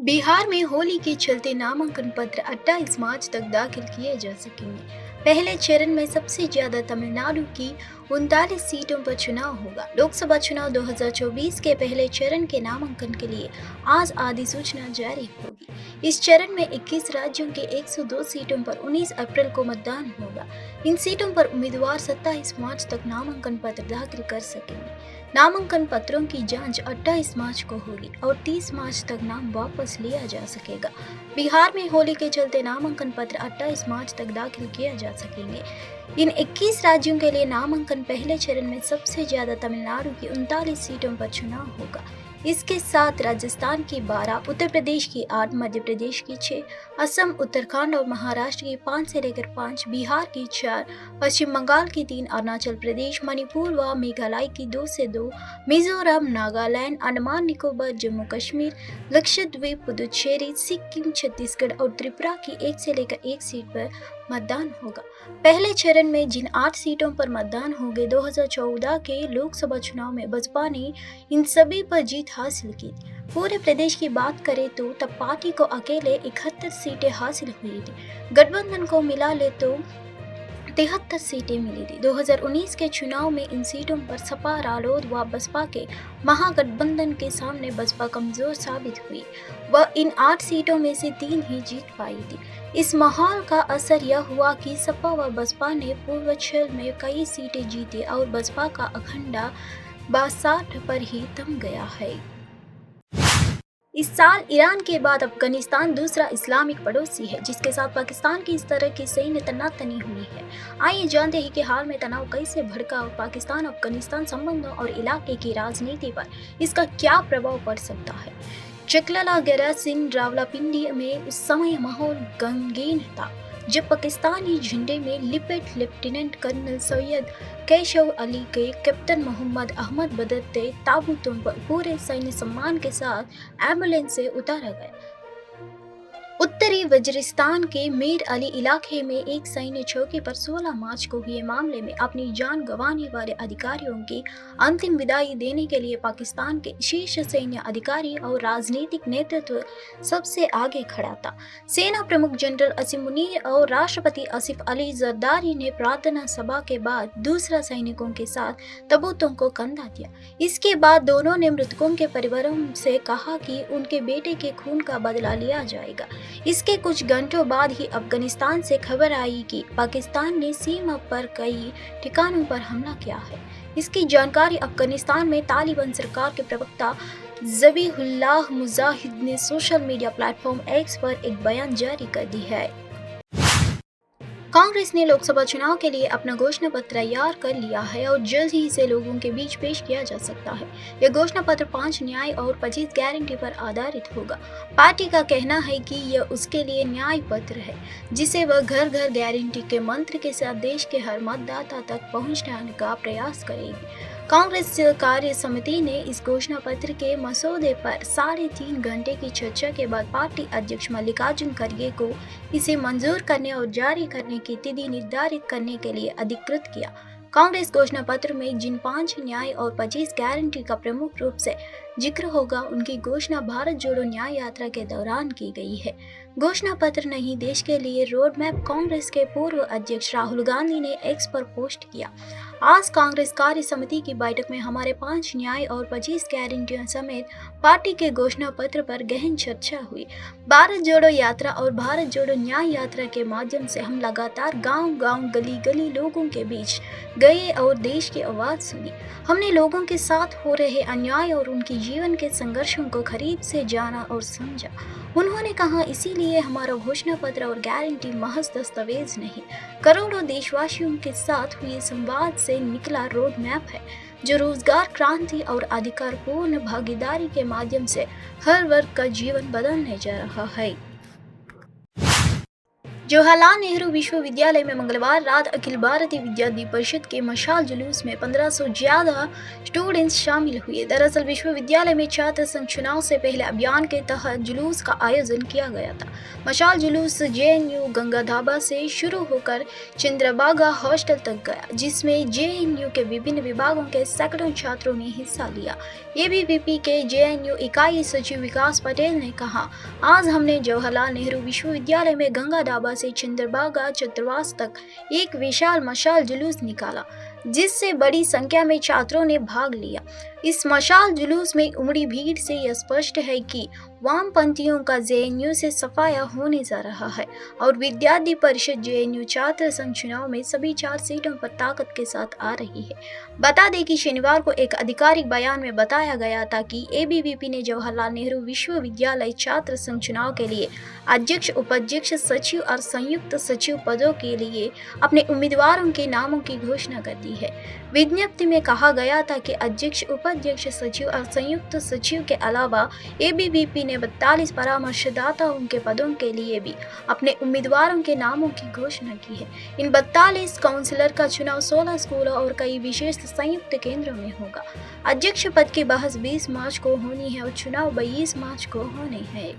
बिहार में होली के चलते नामांकन पत्र 28 मार्च तक दाखिल किए जा सकेंगे। पहले चरण में सबसे ज्यादा तमिलनाडु की 39 सीटों पर चुनाव होगा। लोकसभा चुनाव 2024 के पहले चरण के नामांकन के लिए आज अधिसूचना जारी होगी। इस चरण में 21 राज्यों के 102 सीटों पर 19 अप्रैल को मतदान होगा। इन सीटों पर उम्मीदवार 27 मार्च तक नामांकन पत्र दाखिल कर सकेंगे। नामांकन पत्रों की जांच 28 मार्च को होगी और 30 मार्च तक नाम वापस लिया जा सकेगा। बिहार में होली के चलते नामांकन पत्र 28 मार्च तक दाखिल किए जा सकेंगे। इन 21 राज्यों के लिए नामांकन पहले चरण में सबसे ज्यादा तमिलनाडु की 39 सीटों पर चुनाव होगा। इसके साथ राजस्थान की 12, उत्तर प्रदेश की 8, मध्य प्रदेश की 6, असम, उत्तराखंड और महाराष्ट्र की 5 से लेकर 5, बिहार की 4, पश्चिम बंगाल की 3, अरुणाचल प्रदेश, मणिपुर व मेघालय की 2 से 2, मिजोरम, नागालैंड, अंडमान निकोबार, जम्मू कश्मीर, लक्षद्वीप, पुदुचेरी, सिक्किम, छत्तीसगढ़ और त्रिपुरा की 1 से लेकर 1 सीट पर मतदान होगा। पहले चरण में जिन 8 सीटों पर मतदान होंगे, 2014 के लोकसभा चुनाव में बसपा ने इन सभी पर जीत हासिल की थी। पूरे प्रदेश की बात करें तो तब पार्टी को अकेले 71 सीटें हासिल हुई थी। गठबंधन को मिला ले तो 73 सीटें मिली थी। 2019 के चुनाव में इन सीटों पर सपा, रालोद व बसपा के महागठबंधन के सामने बसपा कमजोर साबित हुई। वह इन 8 सीटों में से 3 ही जीत पाई थी। इस माहौल का असर यह हुआ कि सपा व बसपा ने पूर्वांचल में कई सीटें जीती और बसपा का अखंडा 62 पर ही थम गया है। इस साल ईरान के बाद अफगानिस्तान दूसरा इस्लामिक पड़ोसी है जिसके साथ पाकिस्तान की इस तरह की सैन्य तनातनी हुई है। आइए जानते हैं कि हाल में तनाव कैसे भड़का और पाकिस्तान अफगानिस्तान संबंधों और इलाके की राजनीति पर इसका क्या प्रभाव पड़ सकता है। चकलाला गैरासिन रावलपिंडी में उस समय माहौल गमगीन था जब पाकिस्तानी झंडे में लिपेट लेफ्टिनेंट कर्नल सैयद कैशव अली के कैप्टन मोहम्मद अहमद बदरते ताबूतों पर पूरे सैन्य सम्मान के साथ एम्बुलेंस से उतारा गया। उत्तरी वजीरिस्तान के मीर अली इलाके में एक सैन्य चौकी पर 16 मार्च को हुए मामले में अपनी जान गंवाने वाले अधिकारियों की अंतिम विदाई देने के लिए पाकिस्तान के शीर्ष सैन्य अधिकारी और राजनीतिक नेतृत्व सबसे आगे खड़ा था। सेना प्रमुख जनरल असीम मुनीर और राष्ट्रपति आसिफ अली जरदारी ने प्रार्थना सभा के बाद दूसरा सैनिकों के साथ तबूतों को कंधा दिया। इसके बाद दोनों ने मृतकों के परिवारों से कहा कि उनके बेटे के खून का बदला लिया जाएगा। इसके कुछ घंटों बाद ही अफगानिस्तान से खबर आई कि पाकिस्तान ने सीमा पर कई ठिकानों पर हमला किया है। इसकी जानकारी अफगानिस्तान में तालिबान सरकार के प्रवक्ता ज़बीहुल्लाह मुजाहिद ने सोशल मीडिया प्लेटफॉर्म एक्स पर एक बयान जारी कर दी है। कांग्रेस ने लोकसभा चुनाव के लिए अपना घोषणा पत्र तैयार कर लिया है और जल्द ही इसे लोगों के बीच पेश किया जा सकता है। यह घोषणा पत्र 5 न्याय और 25 गारंटी पर आधारित होगा। पार्टी का कहना है कि यह उसके लिए न्याय पत्र है जिसे वह घर घर गारंटी के मंत्र के साथ देश के हर मतदाता तक पहुंचाने का प्रयास करेगी। कांग्रेस कार्य समिति ने इस घोषणा पत्र के मसौदे पर 3.5 घंटे की चर्चा के बाद पार्टी अध्यक्ष मल्लिकार्जुन खड़गे को इसे मंजूर करने और जारी करने की तिथि निर्धारित करने के लिए अधिकृत किया। कांग्रेस घोषणा पत्र में जिन 5 न्याय और 25 गारंटी का प्रमुख रूप से जिक्र होगा उनकी घोषणा भारत जोड़ो न्याय यात्रा के दौरान की गई है। घोषणा पत्र नहीं देश के लिए रोड मैप कांग्रेस के पूर्व अध्यक्ष राहुल गांधी ने एक्स पर पोस्ट किया। आज कांग्रेस कार्य समिति की बैठक में हमारे 5 न्याय और 25 गारंटियों समेत पार्टी के घोषणा पत्र पर गहन चर्चा हुई। भारत जोड़ो यात्रा और भारत जोड़ो न्याय यात्रा के माध्यम से हम लगातार गांव-गांव, गली-गली लोगों के बीच गए और देश की आवाज सुनी। हमने लोगों के साथ हो रहे अन्याय और उनके जीवन के संघर्षों को करीब से जाना और समझा। उन्होंने कहा, इसीलिए हमारा घोषणा पत्र और गारंटी महज दस्तावेज नहीं, करोड़ों देशवासियों के साथ हुए संवाद से निकला रोड मैप है जो रोजगार क्रांति और अधिकारपूर्ण भागीदारी के माध्यम से हर वर्ग का जीवन बदलने जा रहा है। जवाहरलाल नेहरू विश्वविद्यालय में मंगलवार रात अखिल भारतीय विद्यार्थी परिषद के मशाल जुलूस में 1500 से ज्यादा स्टूडेंट्स शामिल हुए। दरअसल विश्वविद्यालय में छात्र संघ चुनाव से पहले अभियान के तहत जुलूस का आयोजन किया गया था। मशाल जुलूस जेएनयू गंगा ढाबा से शुरू होकर चंद्रभागा हॉस्टल तक गया, जिसमें जेएनयू के विभिन्न विभागों के सैकड़ों छात्रों ने हिस्सा लिया। एबीवीपी के जेएनयू इकाई सचिव विकास पटेल ने कहा, आज हमने जवाहरलाल नेहरू विश्वविद्यालय में गंगा ढाबा से चंद्रभागा छात्रावास तक एक विशाल मशाल जुलूस निकाला, जिससे बड़ी संख्या में छात्रों ने भाग लिया। इस मशाल जुलूस में उमड़ी भीड़ से यह स्पष्ट है कि वामपंथियों का जेएनयू से सफाया होने जा रहा है और विद्यार्थी परिषद जेएनयू छात्र संघ चुनाव में सभी 4 सीटों पर ताकत के साथ आ रही है। बता दें कि शनिवार को एक आधिकारिक बयान में बताया गया था कि एबीवीपी ने जवाहरलाल नेहरू विश्वविद्यालय छात्र संघ चुनाव के लिए अध्यक्ष, उपाध्यक्ष, सचिव और संयुक्त सचिव पदों के लिए अपने उम्मीदवारों के नामों की घोषणा कर दी है। विज्ञप्ति में कहा गया था कि अध्यक्ष, उपाध्यक्ष, सचिव और संयुक्त सचिव के अलावा एबीवीपी ने 42 परामर्शदाताओं के पदों के लिए भी अपने उम्मीदवारों के नामों की घोषणा की है। इन 42 काउंसिलर का चुनाव 16 स्कूलों और कई विशेष संयुक्त केंद्रों में होगा। अध्यक्ष पद की बहस 20 मार्च को होनी है और चुनाव 22 मार्च को होने हैं।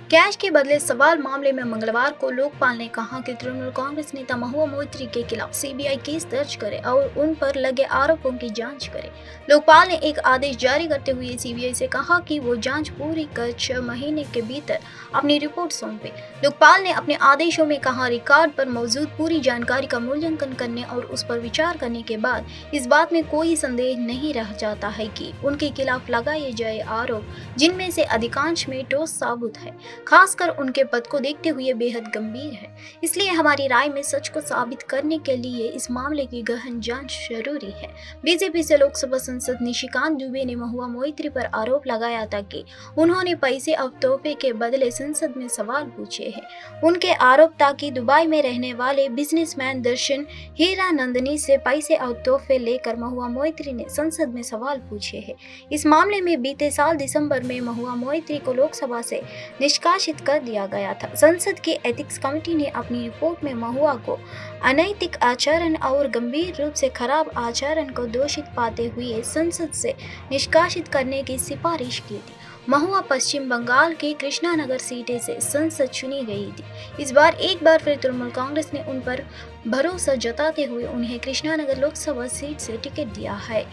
कैश के बदले सवाल मामले में मंगलवार को लोकपाल ने कहा कि तृणमूल कांग्रेस नेता महुआ मोइत्री के खिलाफ सीबीआई केस दर्ज करे और उन पर लगे आरोपों की जांच करे। लोकपाल ने एक आदेश जारी करते हुए सीबीआई से कहा कि वो जांच पूरी कर 6 महीने के भीतर अपनी रिपोर्ट सौंपे। लोकपाल ने अपने आदेशों में कहा, रिकॉर्ड पर मौजूद पूरी जानकारी का मूल्यांकन करने और उस पर विचार करने के बाद इस बात में कोई संदेह नहीं रह जाता है कि उनके खिलाफ लगाए जाए आरोप, जिनमें से अधिकांश में ठोस साबुत है, खासकर उनके पद को देखते हुए बेहद गंभीर है। इसलिए हमारी राय में सच को साबित करने के लिए इस मामले की गहन जांच जरूरी है। बीजेपी से लोकसभा सांसद निशिकांत दुबे ने महुआ मोइत्री पर आरोप लगाया था कि उन्होंने पैसे और तोहफे के बदले संसद में सवाल पूछे हैं। उनके आरोप था कि दुबई में रहने वाले बिजनेसमैन दर्शन हीरानंदनी से पैसे और तोहफे लेकर महुआ मोइत्री ने संसद में सवाल पूछे हैं। इस मामले में बीते साल दिसंबर में महुआ मोइत्री को लोकसभा से निष्कासित कर दिया गया था। संसद की एथिक्स कमेटी ने अपनी रिपोर्ट में महुआ को अनैतिक आचरण और गंभीर रूप से खराब आचरण को दोषित पाते हुए संसद से निष्कासित करने की सिफारिश की थी। महुआ पश्चिम बंगाल के कृष्णानगर सीटें से संसद चुनी गई थी। इस बार एक बार फिर तृणमूल कांग्रेस ने उन पर भरोसा जताते हुए उन्हें कृष्णानगर लोकसभा सीट से टिकट दिया है।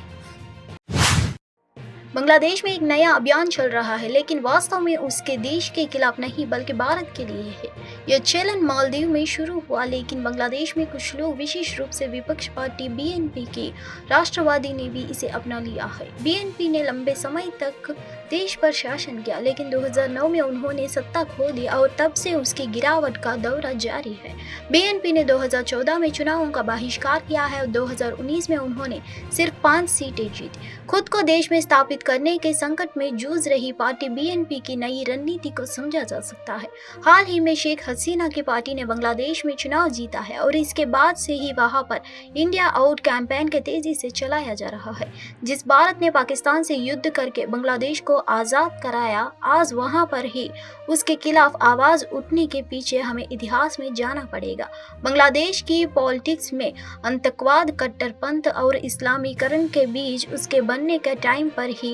बांग्लादेश में एक नया अभियान चल रहा है, लेकिन वास्तव में उसके देश के खिलाफ नहीं बल्कि भारत के लिए है। यह चलन मालदीव में शुरू हुआ, लेकिन बांग्लादेश में कुछ लोग, विशेष रूप से विपक्ष पार्टी बीएनपी की राष्ट्रवादी ने भी इसे अपना लिया है। बीएनपी ने लंबे समय तक देश पर शासन किया, लेकिन 2009 में उन्होंने सत्ता खो दी और तब से उसकी गिरावट का दौरा जारी है। बीएनपी ने 2014 में चुनावों का बहिष्कार किया है और 2019 में उन्होंने सिर्फ 5 सीटें जीती। खुद को देश में स्थापित करने के संकट में जूझ रही पार्टी बीएनपी की नई रणनीति को समझा जा सकता है। हाल ही में शेख हसीना की पार्टी ने बांग्लादेश में चुनाव जीता है और इसके बाद से ही वहां पर इंडिया आउट कैंपेन के तेजी से चलाया जा रहा है। जिस भारत ने पाकिस्तान से युद्ध करके बांग्लादेश को आजाद कराया, आज वहां पर ही उसके खिलाफ आवाज उठने के पीछे हमें इतिहास में जाना पड़ेगा। बांग्लादेश की पॉलिटिक्स में आतंकवाद, कट्टरपंथ और इस्लामीकरण के बीज उसके बनने के टाइम पर ही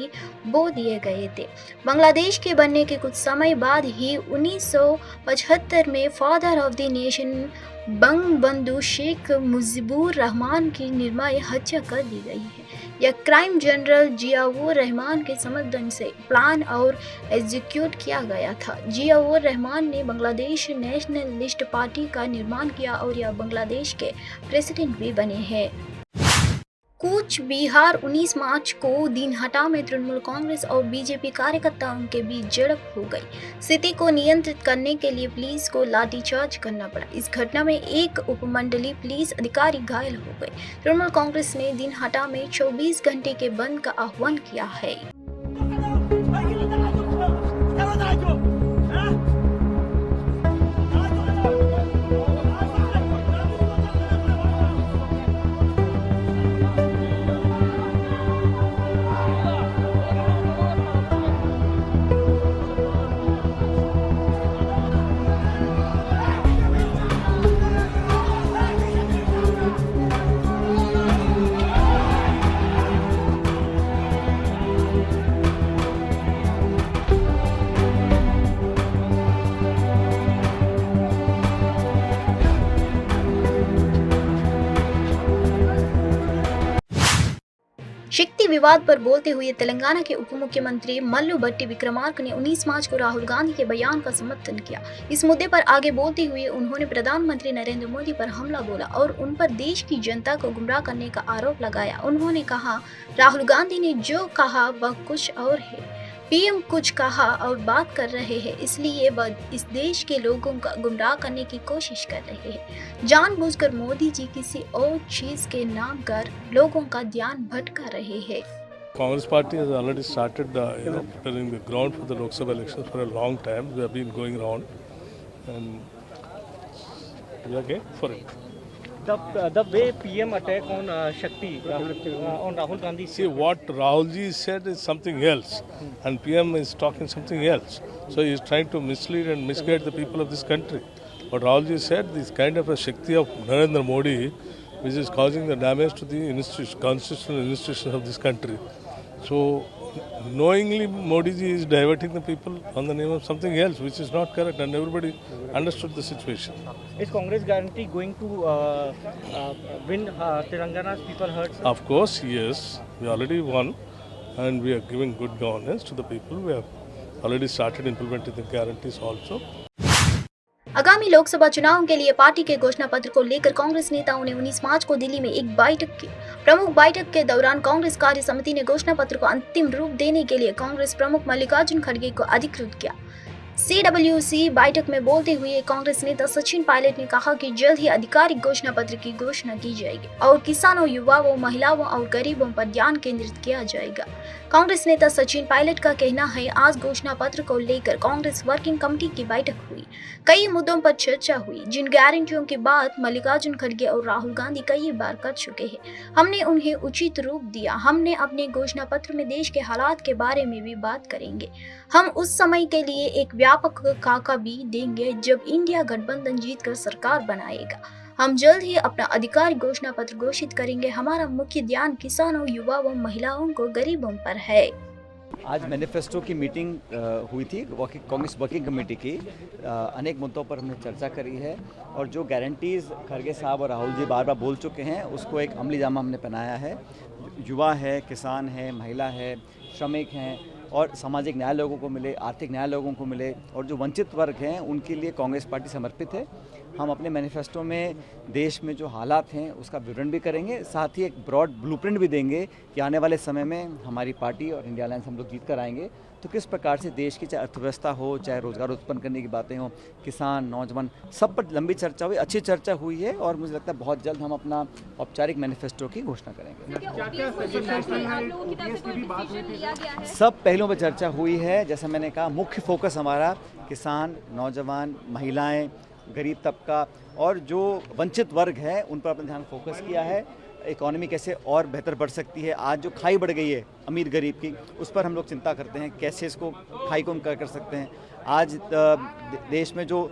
बो दिए गए थे। बांग्लादेश के बनने के कुछ समय बाद ही 1975 में father of the nation Bangabandhu Sheikh Mujibur Rahman की निर्मम हत्या कर दी गई है। यह क्राइम जनरल जियाउर रहमान के समर्थन से प्लान और एग्जीक्यूट किया गया था। जियाउर रहमान ने बांग्लादेश नेशनलिस्ट पार्टी का निर्माण किया और यह बांग्लादेश के प्रेसिडेंट भी बने हैं। कूच बिहार 19 मार्च को दिनहाटा में तृणमूल कांग्रेस और बीजेपी कार्यकर्ताओं के बीच झड़प हो गई। स्थिति को नियंत्रित करने के लिए पुलिस को लाठीचार्ज करना पड़ा। इस घटना में एक उपमंडलीय पुलिस अधिकारी घायल हो गए। तृणमूल कांग्रेस ने दिनहाटा में 24 घंटे के बंद का आह्वान किया है। शक्ति विवाद पर बोलते हुए तेलंगाना के उप मुख्यमंत्री मल्लू भट्टी विक्रमार्क ने 19 मार्च को राहुल गांधी के बयान का समर्थन किया। इस मुद्दे पर आगे बोलते हुए उन्होंने प्रधानमंत्री नरेंद्र मोदी पर हमला बोला और उन पर देश की जनता को गुमराह करने का आरोप लगाया। उन्होंने कहा, राहुल गांधी ने जो कहा वह कुछ और है, पीएम कुछ कहा और बात कर रहे हैं, इसलिए वह इस देश के लोगों का गुमराह करने की कोशिश कर रहे हैं। जानबूझकर मोदी जी किसी और चीज के नाम कर लोगों का ध्यान भटका रहे हैं। Congress party has already started preparing the ground for the Lok Sabha elections for a long time. We have been going around and we are game for it. The way PM attack on Shakti, on Rahul Gandhi. See, what Rahul ji said is something else and PM is talking something else. So he is trying to mislead and misguide the people of this country. What Rahul ji said, this kind of a Shakti of Narendra Modi, which is causing the damage to the constitutional institutions of this country. So, knowingly Modi ji is diverting the people on the name of something else, which is not correct, and everybody understood the situation. Is Congress guarantee going to win Telangana's people hearts? Of course, yes. We already won, and we are giving good governance to the people. We have already started implementing the guarantees also. आगामी लोकसभा चुनाव के लिए party के घोषणा पत्र को लेकर कांग्रेस नेताओं ने 19 मार्च को दिल्ली में एक बैठक की। प्रमुख बैठक के दौरान कांग्रेस कार्य समिति ने घोषणा पत्र को अंतिम रूप देने के लिए कांग्रेस प्रमुख मल्लिकार्जुन खड़गे को अधिकृत किया। CWC बैठक में बोलते हुए कांग्रेस नेता सचिन पायलट ने कहा कि जल्द ही आधिकारिक घोषणा पत्र की घोषणा की जाएगी और किसानों, युवाओं, महिलाओं और गरीबों पर ध्यान केंद्रित किया जाएगा। कांग्रेस नेता सचिन पायलट का कहना है, आज घोषणा पत्र को लेकर कांग्रेस वर्किंग कमेटी की बैठक हुई। कई मुद्दों पर चर्चा हुई, जिन गारंटियों की बात मल्लिकार्जुन खड़गे और राहुल गांधी कई बार कर चुके हैं। हमने उन्हें उचित रूप दिया। हमने अपने घोषणा पत्र में देश के हालात के बारे में भी बात करेंगे। हम उस समय के लिए एक व्यापक खाका भी देंगे जब इंडिया गठबंधन जीतकर सरकार बनाएगा। हम जल्द ही अपना आधिकारिक घोषणा पत्र घोषित करेंगे। हमारा मुख्य ध्यान किसानों, युवाओं, महिलाओं को गरीबों पर है। आज मैनिफेस्टो की मीटिंग हुई थी कांग्रेस वर्किंग कमेटी की। अनेक मुद्दों पर हमने चर्चा करी है और जो गारंटीज़ खड़गे साहब और राहुल जी बार बार बोल चुके हैं उसको एक अमली जामा हमने पहनाया है। युवा है, किसान है, महिला है, श्रमिक हैं और सामाजिक न्याय लोगों को मिले, आर्थिक न्याय लोगों को मिले और जो वंचित वर्ग हैं उनके लिए कांग्रेस पार्टी समर्पित है। हम अपने मैनिफेस्टो में देश में जो हालात हैं उसका विवरण भी करेंगे, साथ ही एक ब्रॉड ब्लूप्रिंट भी देंगे कि आने वाले समय में हमारी पार्टी और इंडिया अलायंस हम लोग जीत कर आएंगे तो किस प्रकार से देश की चाहे अर्थव्यवस्था हो, चाहे रोजगार उत्पन्न करने की बातें हो, किसान, नौजवान, सब पर लंबी चर्चा हुई, अच्छी चर्चा हुई है और मुझे लगता है बहुत जल्द हम अपना औपचारिक मैनिफेस्टो की घोषणा करेंगे। सब पहलुओं पर चर्चा हुई है। जैसा मैंने कहा, मुख्य फोकस हमारा किसान, नौजवान, महिलाएं, गरीब तबका और जो वंचित वर्ग है उन पर अपना ध्यान फोकस किया है। इकोनॉमी कैसे और बेहतर बढ़ सकती है, आज जो खाई बढ़ गई है अमीर गरीब की, उस पर हम लोग चिंता करते हैं, कैसे इसको खाई को हम कर सकते हैं। आज देश में जो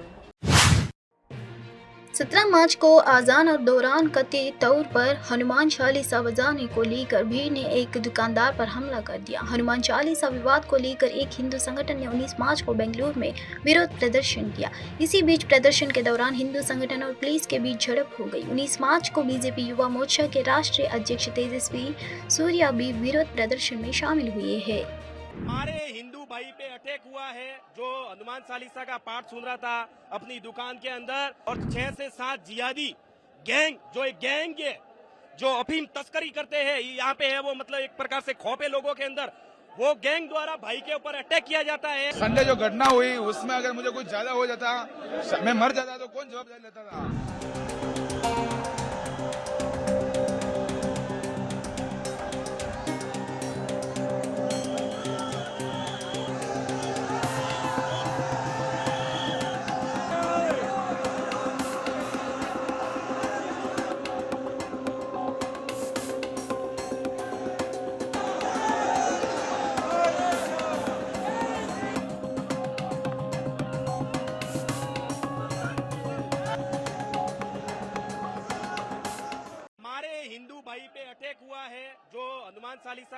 17 मार्च को आजान और दौरान कथित तौर पर हनुमान चालीसा बजाने को लेकर भीड़ ने एक दुकानदार पर हमला कर दिया। हनुमान चालीसा विवाद को लेकर एक हिंदू संगठन ने 19 मार्च को बेंगलुरु में विरोध प्रदर्शन किया। इसी बीच प्रदर्शन के दौरान हिंदू संगठन और पुलिस के बीच झड़प हो गई। 19 मार्च को बीजेपी युवा मोर्चा के राष्ट्रीय अध्यक्ष तेजस्वी सूर्या भी विरोध प्रदर्शन में शामिल हुए हैं। हमारे हिंदू भाई पे अटैक हुआ है जो हनुमान चालीसा का पाठ सुन रहा था अपनी दुकान के अंदर, और 6 से 7 जिहादी गैंग, जो एक गैंग है जो अफीम तस्करी करते हैं, यहाँ पे है वो, मतलब एक प्रकार से खौफे लोगों के अंदर, वो गैंग द्वारा भाई के ऊपर अटैक किया जाता है। संडे जो घटना हुई उसमें अगर मुझे कुछ ज्यादा हो जाता, मैं मर जाता तो कौन जवाब लेता था। हिंदू भाई पे अटैक हुआ है जो हनुमान चालीसा